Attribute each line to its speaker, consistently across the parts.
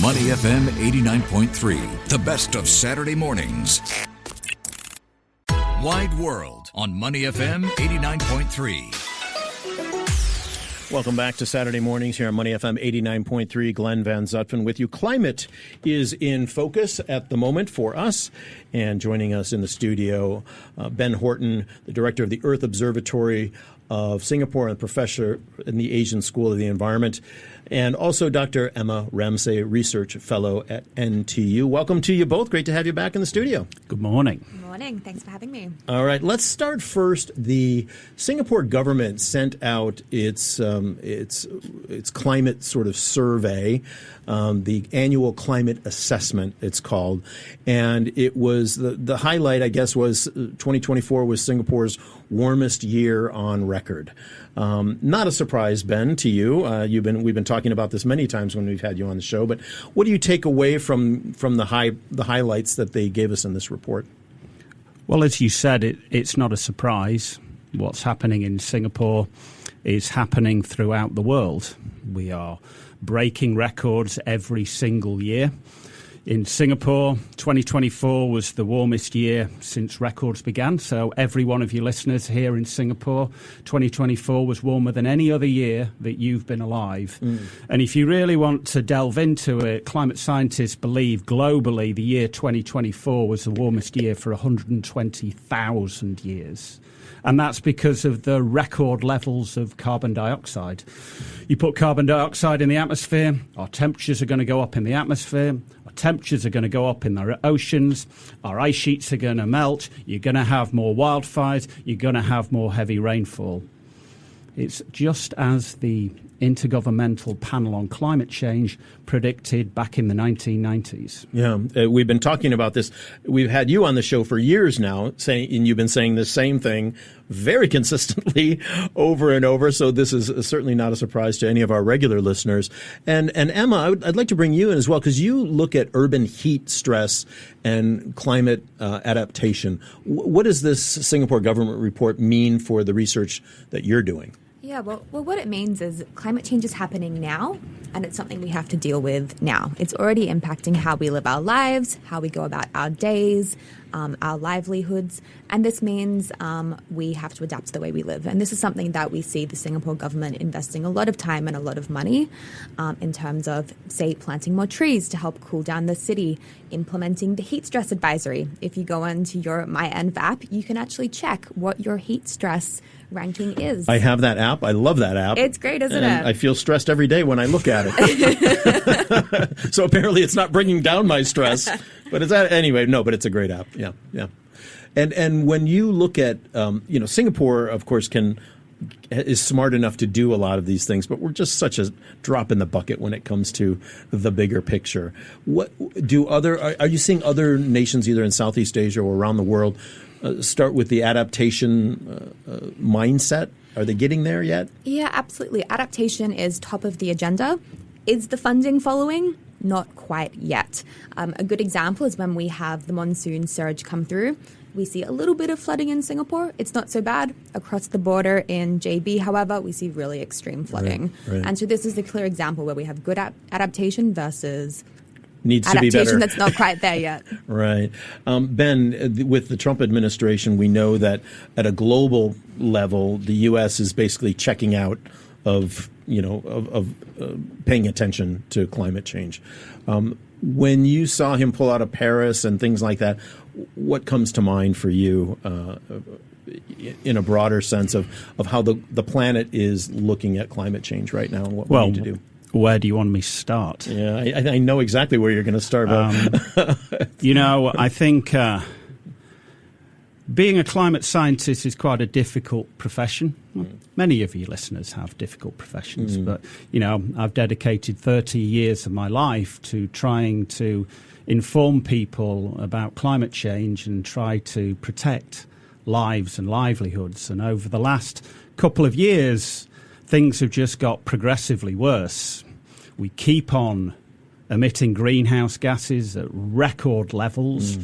Speaker 1: Money FM 89.3, the best of Saturday mornings. Wide World on Money FM 89.3.
Speaker 2: Welcome back to Saturday mornings here on Money FM 89.3. Glenn Van Zutphen with you. Climate is in focus at the moment for us. And joining us in the studio, Ben Horton, the director of the Earth Observatory of Singapore and professor in the Asian School of the Environment, and also Dr. Emma Ramsay, research fellow at NTU. Welcome to you both. Great to have you back in the studio.
Speaker 3: Good morning.
Speaker 4: Good morning. Thanks for having me.
Speaker 2: All right, let's start first. The Singapore government sent out its climate sort of survey, the annual climate assessment, it's called, and it was the highlight, I guess, was 2024 was Singapore's warmest year on record. Not a surprise, Ben, to you. We've been talking about this many times when we've had you on the show. But what do you take away from the highlights that they gave us in this report?
Speaker 3: Well, as you said, it's not a surprise. What's happening in Singapore is happening throughout the world. We are breaking records every single year. In Singapore, 2024 was the warmest year since records began. So every one of you listeners here in Singapore, 2024 was warmer than any other year that you've been alive. And if you really want to delve into it, climate scientists believe globally the year 2024 was the warmest year for 120,000 years. And that's because of the record levels of carbon dioxide. You put carbon dioxide in the atmosphere, our temperatures are going to go up in the atmosphere, our temperatures are going to go up in the oceans, our ice sheets are going to melt, you're going to have more wildfires, you're going to have more heavy rainfall. It's just as the Intergovernmental Panel on Climate Change predicted back in the 1990s.
Speaker 2: Yeah, we've been talking about this. We've had you on the show for years now, and you've been saying the same thing very consistently over and over. So this is certainly not a surprise to any of our regular listeners. And Emma, I'd like to bring you in as well, because you look at urban heat stress and climate adaptation. What does this Singapore government report mean for the research that you're doing?
Speaker 4: Yeah, well, what it means is climate change is happening now, and it's something we have to deal with now. It's already impacting how we live our lives, how we go about our days, our livelihoods, and this means we have to adapt to the way we live. And this is something that we see the Singapore government investing a lot of time and a lot of money in terms of, say, planting more trees to help cool down the city, implementing the heat stress advisory. If you go onto your MyEnv app, you can actually check what your heat stress ranking is.
Speaker 2: I have that app. I love that app.
Speaker 4: It's great, isn't
Speaker 2: and
Speaker 4: it?
Speaker 2: I feel stressed every day when I look at it. So apparently it's not bringing down my stress. But it's anyway, no, but it's a great app. Yeah, yeah. And when you look at, Singapore, of course, is smart enough to do a lot of these things, but we're just such a drop in the bucket when it comes to the bigger picture. Are you seeing other nations, either in Southeast Asia or around the world, start with the adaptation mindset? Are they getting there yet?
Speaker 4: Yeah, absolutely. Adaptation is top of the agenda. Is the funding following? Not quite yet. A good example is when we have the monsoon surge come through. We see a little bit of flooding in Singapore. It's not so bad. Across the border in JB, however, we see really extreme flooding. Right. And so this is a clear example where we have good adaptation versus
Speaker 2: needs
Speaker 4: adaptation
Speaker 2: to be better.
Speaker 4: That's not quite there yet.
Speaker 2: Right. Ben, with the Trump administration, we know that at a global level, the U.S. is basically checking out of paying attention to climate change. When you saw him pull out of Paris and things like that, what comes to mind for you in a broader sense of how the planet is looking at climate change right now and what we need to do?
Speaker 3: Where do you want me to start?
Speaker 2: Yeah, I know exactly where you're going to start.
Speaker 3: I think being a climate scientist is quite a difficult profession. Many of you listeners have difficult professions, but, I've dedicated 30 years of my life to trying to inform people about climate change and try to protect lives and livelihoods. And over the last couple of years, things have just got progressively worse. We keep on emitting greenhouse gases at record levels.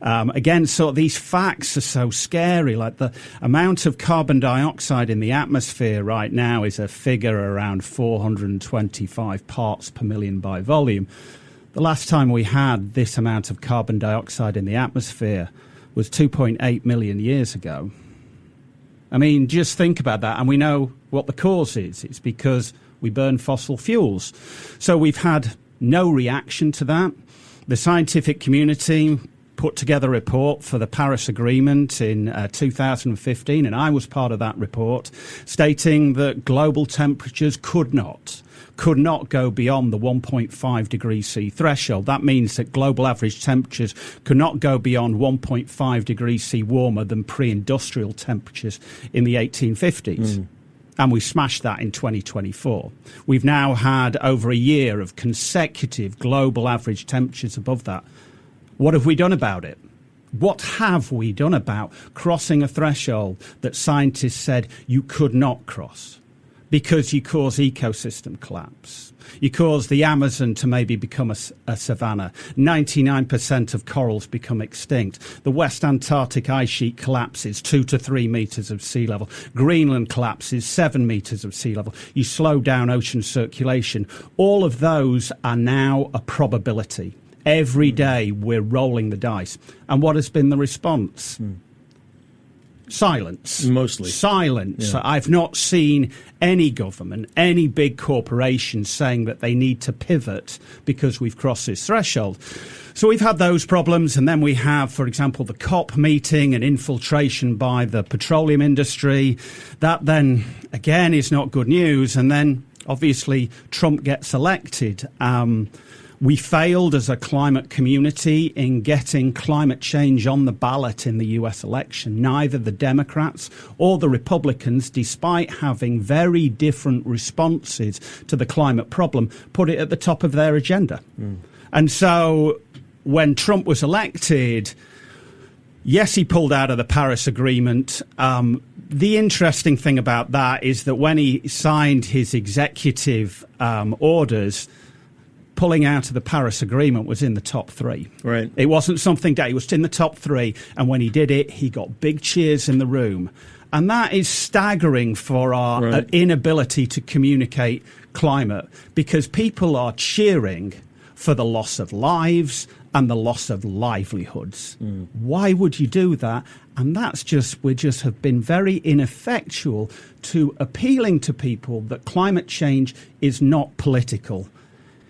Speaker 3: Again, so these facts are so scary. Like the amount of carbon dioxide in the atmosphere right now is a figure around 425 parts per million by volume. The last time we had this amount of carbon dioxide in the atmosphere was 2.8 million years ago. I mean, just think about that. And we know what the cause is. It's because we burn fossil fuels. So we've had no reaction to that. The scientific community put together a report for the Paris Agreement in 2015, and I was part of that report, stating that global temperatures could not go beyond the 1.5 degrees C threshold. That means that global average temperatures could not go beyond 1.5 degrees C warmer than pre-industrial temperatures in the 1850s. And we smashed that in 2024. We've now had over a year of consecutive global average temperatures above that. What have we done about it? What have we done about crossing a threshold that scientists said you could not cross? Because you cause ecosystem collapse. You cause the Amazon to maybe become a savanna. 99% of corals become extinct. The West Antarctic ice sheet collapses 2 to 3 meters of sea level. Greenland collapses 7 meters of sea level. You slow down ocean circulation. All of those are now a probability. Every day we're rolling the dice. And what has been the response? Silence. Mostly. Silence. Yeah. I've not seen any government, any big corporation saying that they need to pivot because we've crossed this threshold. So we've had those problems, and then we have, for example, the COP meeting and infiltration by the petroleum industry. That then, again, is not good news. And then, obviously, Trump gets elected. We failed as a climate community in getting climate change on the ballot in the US election. Neither the Democrats or the Republicans, despite having very different responses to the climate problem, put it at the top of their agenda. And so when Trump was elected, yes, he pulled out of the Paris Agreement. The interesting thing about that is that when he signed his executive orders, pulling out of the Paris Agreement was in the top 3. Right. It wasn't something that he was in the top 3. And when he did it, he got big cheers in the room. And that is staggering for our inability to communicate climate, because people are cheering for the loss of lives and the loss of livelihoods. Why would you do that? And that's just, we just have been very ineffectual to appealing to people that climate change is not political.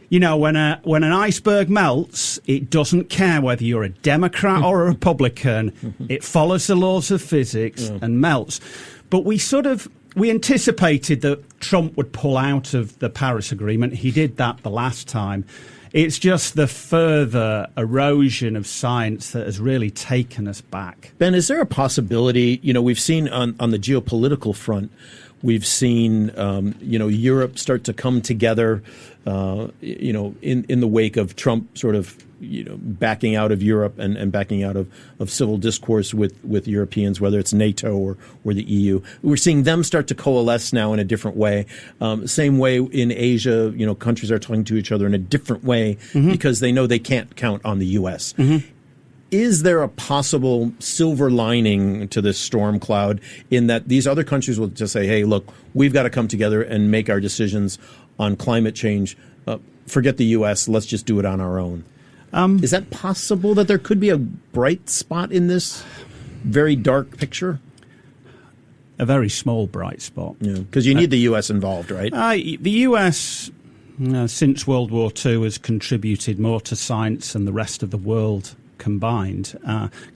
Speaker 3: You know, when an iceberg melts, it doesn't care whether you're a Democrat or a Republican. It follows the laws of physics and melts. But we anticipated that Trump would pull out of the Paris Agreement. He did that the last time. It's just the further erosion of science that has really taken us back.
Speaker 2: Ben, is there a possibility, you know, we've seen on the geopolitical front, we've seen, Europe start to come together, in the wake of Trump sort of, backing out of Europe and backing out of civil discourse with Europeans, whether it's NATO or the EU. We're seeing them start to coalesce now in a different way. Same way in Asia, countries are talking to each other in a different way because they know they can't count on the U.S. Is there a possible silver lining to this storm cloud in that these other countries will just say, hey, look, we've got to come together and make our decisions on climate change. Forget the U.S. Let's just do it on our own. Is that possible that there could be a bright spot in this very dark picture?
Speaker 3: A very small bright spot.
Speaker 2: Yeah, because you need the U.S. involved, right?
Speaker 3: The U.S., since World War II, has contributed more to science than the rest of the world combined.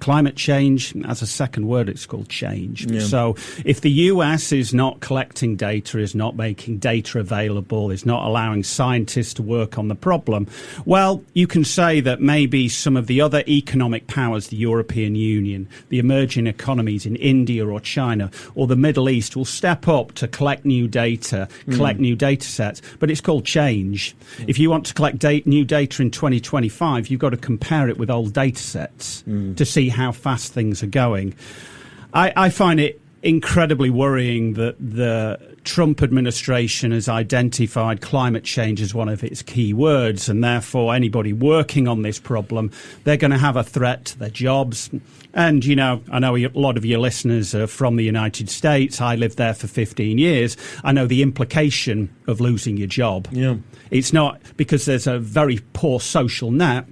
Speaker 3: Climate change, as a second word, it's called change. Yeah. So if the US is not collecting data, is not making data available, is not allowing scientists to work on the problem, well, you can say that maybe some of the other economic powers, the European Union, the emerging economies in India or China or the Middle East will step up to collect new data, collect new data sets, but it's called change. If you want to collect new data in 2025, you've got to compare it with old data sets to see how fast things are going. I find it incredibly worrying that the Trump administration has identified climate change as one of its key words, and therefore anybody working on this problem, they're going to have a threat to their jobs. And, you know, I know a lot of your listeners are from the United States. I lived there for 15 years. I know the implication of losing your job.
Speaker 2: Yeah.
Speaker 3: It's not because there's a very poor social net.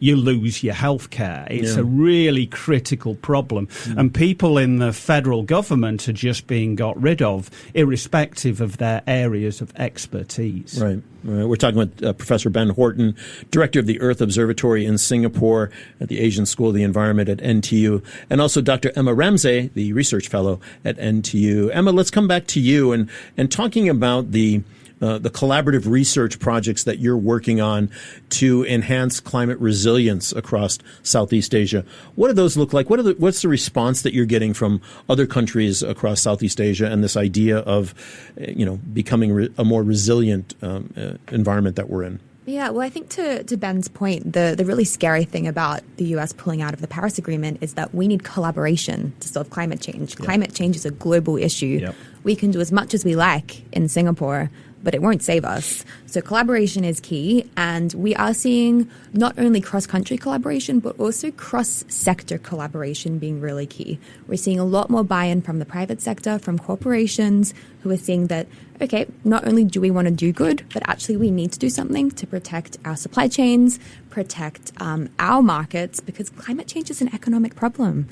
Speaker 3: You lose your health care. It's a really critical problem. And people in the federal government are just being got rid of, irrespective of their areas of expertise.
Speaker 2: Right. We're talking with Professor Ben Horton, Director of the Earth Observatory in Singapore at the Asian School of the Environment at NTU, and also Dr. Emma Ramsay, the Research Fellow at NTU. Emma, let's come back to you and talking about the collaborative research projects that you're working on to enhance climate resilience across Southeast Asia. What do those look like? What's the response that you're getting from other countries across Southeast Asia and this idea of, becoming a more resilient environment that we're in?
Speaker 4: Yeah, well, I think to Ben's point, the really scary thing about the U.S. pulling out of the Paris Agreement is that we need collaboration to solve climate change. Yep. Climate change is a global issue. Yep. We can do as much as we like in Singapore, but it won't save us. So collaboration is key, and we are seeing not only cross-country collaboration, but also cross-sector collaboration being really key. We're seeing a lot more buy-in from the private sector, from corporations who are seeing that, okay, not only do we want to do good, but actually we need to do something to protect our supply chains, protect our markets, because climate change is an economic problem,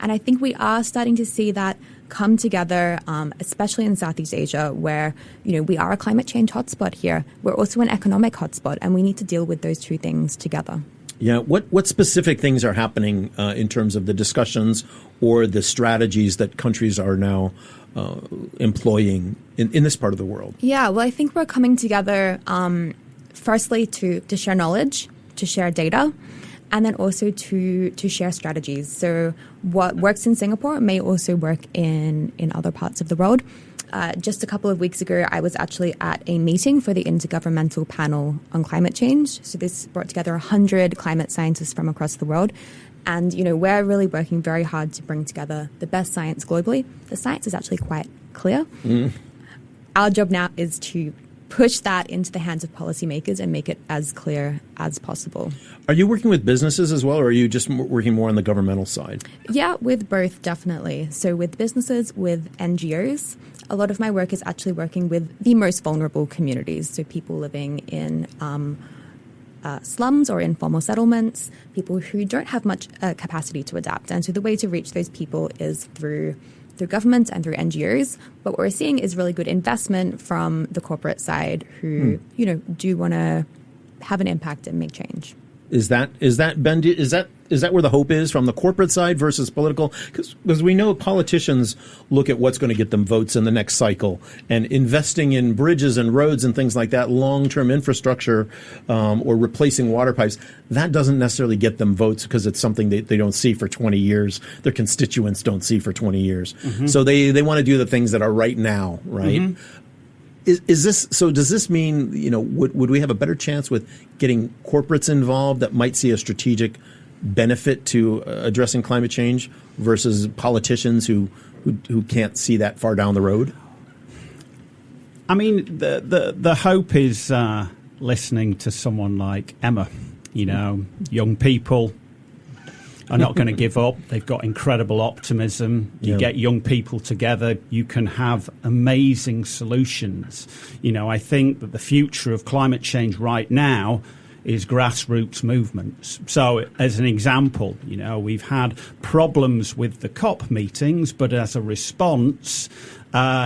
Speaker 4: And I think we are starting to see that come together, especially in Southeast Asia, where, we are a climate change hotspot here. We're also an economic hotspot, and we need to deal with those two things together.
Speaker 2: Yeah. What specific things are happening in terms of the discussions or the strategies that countries are now employing in this part of the world?
Speaker 4: Yeah, well, I think we're coming together, firstly, to share knowledge, to share data, and then also to share strategies. So what works in Singapore may also work in other parts of the world. Just a couple of weeks ago, I was actually at a meeting for the Intergovernmental Panel on Climate Change. So this brought together 100 climate scientists from across the world. And, we're really working very hard to bring together the best science globally. The science is actually quite clear. Our job now is to push that into the hands of policymakers and make it as clear as possible.
Speaker 2: Are you working with businesses as well, or are you just working more on the governmental side?
Speaker 4: Yeah, with both, definitely. So with businesses, with NGOs, a lot of my work is actually working with the most vulnerable communities. So people living in slums or informal settlements, people who don't have much capacity to adapt. And so the way to reach those people is through government and through NGOs. But what we're seeing is really good investment from the corporate side who, do want to have an impact and make change.
Speaker 2: Is that Ben? Is that where the hope is, from the corporate side versus political? Because we know politicians look at what's going to get them votes in the next cycle, and investing in bridges and roads and things like that, long-term infrastructure, or replacing water pipes, that doesn't necessarily get them votes because it's something they don't see for 20 years. Their constituents don't see for 20 years. Mm-hmm. So they want to do the things that are right now, right? Mm-hmm. Does this mean, would we have a better chance with getting corporates involved that might see a strategic benefit to addressing climate change versus politicians who can't see that far down the road?
Speaker 3: I mean, the hope is listening to someone like Emma. Young people are not going to give up. They've got incredible optimism. You get young people together, you can have amazing solutions. I think that the future of climate change right now is grassroots movements. So as an example, we've had problems with the COP meetings, but as a response,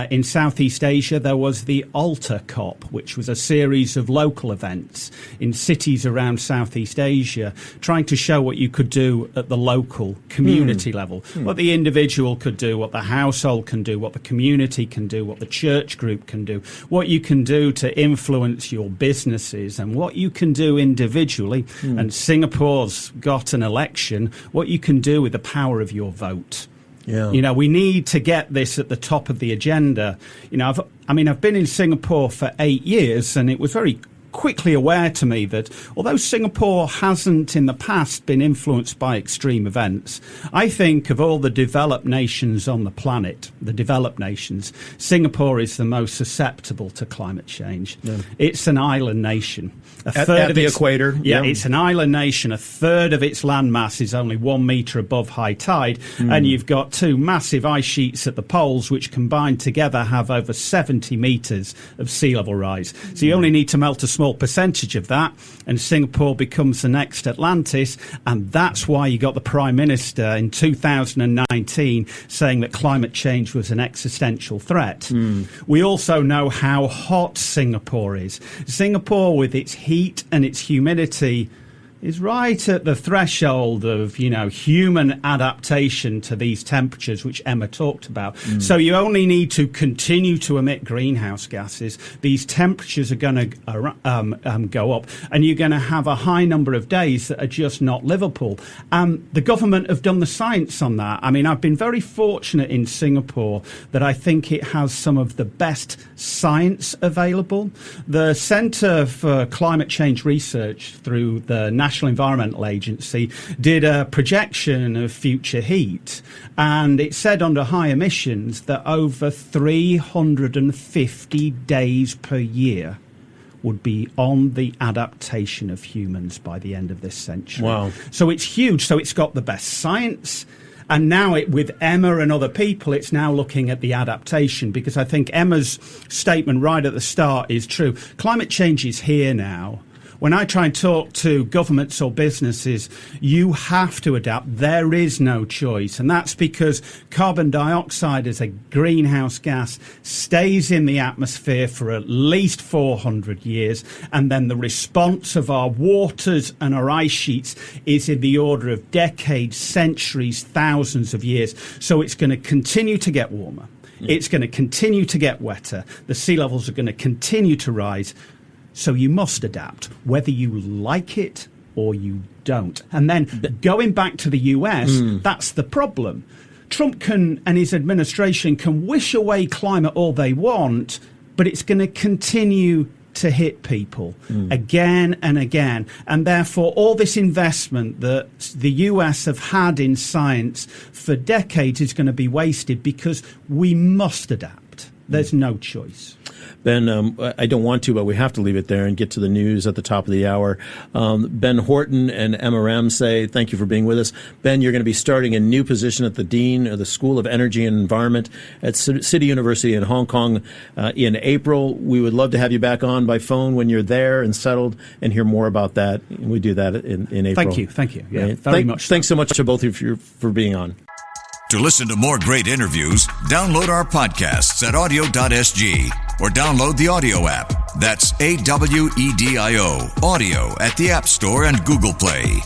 Speaker 3: in Southeast Asia, there was the Alta COP, which was a series of local events in cities around Southeast Asia, trying to show what you could do at the local community level, what the individual could do, what the household can do, what the community can do, what the church group can do, what you can do to influence your businesses, and what you can do individually. And Singapore's got an election, what you can do with the power of your vote. Yeah. We need to get this at the top of the agenda. I've been in Singapore for 8 years, and it was very quickly aware to me that although Singapore hasn't in the past been influenced by extreme events, I think of all the developed nations on the planet, the developed nations, Singapore is the most susceptible to climate change. Yeah. It's an island nation.
Speaker 2: At the equator.
Speaker 3: Yeah, it's an island nation. A third of its landmass is only 1 metre above high tide, and you've got two massive ice sheets at the poles which combined together have over 70 metres of sea level rise. So you only need to melt a small percentage of that, and Singapore becomes the next Atlantis, and that's why you got the Prime Minister in 2019 saying that climate change was an existential threat. We also know how hot Singapore is. Singapore, with its heat and its humidity, is right at the threshold of, human adaptation to these temperatures, which Emma talked about. So you only need to continue to emit greenhouse gases. These temperatures are going to go up, and you're going to have a high number of days that are just not livable. The government have done the science on that. I mean, I've been very fortunate in Singapore that I think it has some of the best science available. The Centre for Climate Change Research through the National Environmental Agency did a projection of future heat, and it said under high emissions that over 350 days per year would be on the adaptation of humans by the end of this century.
Speaker 2: Wow.
Speaker 3: So it's huge. So it's got the best science. And now with Emma and other people, it's now looking at the adaptation, because I think Emma's statement right at the start is true. Climate change is here now. When I try and talk to governments or businesses, you have to adapt. There is no choice. And that's because carbon dioxide as a greenhouse gas stays in the atmosphere for at least 400 years. And then the response of our waters and our ice sheets is in the order of decades, centuries, thousands of years. So it's going to continue to get warmer. It's going to continue to get wetter. The sea levels are going to continue to rise. So you must adapt, whether you like it or you don't. And then going back to the US, that's the problem. Trump and his administration can wish away climate all they want, but it's going to continue to hit people again and again. And therefore, all this investment that the US have had in science for decades is going to be wasted, because we must adapt. There's no choice.
Speaker 2: Ben, I don't want to, but we have to leave it there and get to the news at the top of the hour. Ben Horton and Emma Ramsay, thank you for being with us. Ben, you're going to be starting a new position at the Dean of the School of Energy and Environment at City University in Hong Kong in April. We would love to have you back on by phone when you're there and settled and hear more about that. We do that in April.
Speaker 3: Thank you. Yeah, very much.
Speaker 2: Thanks so much to both of you for being on.
Speaker 1: To listen to more great interviews, download our podcasts at audio.sg or download the audio app. That's AWEDIO, audio at the App Store and Google Play.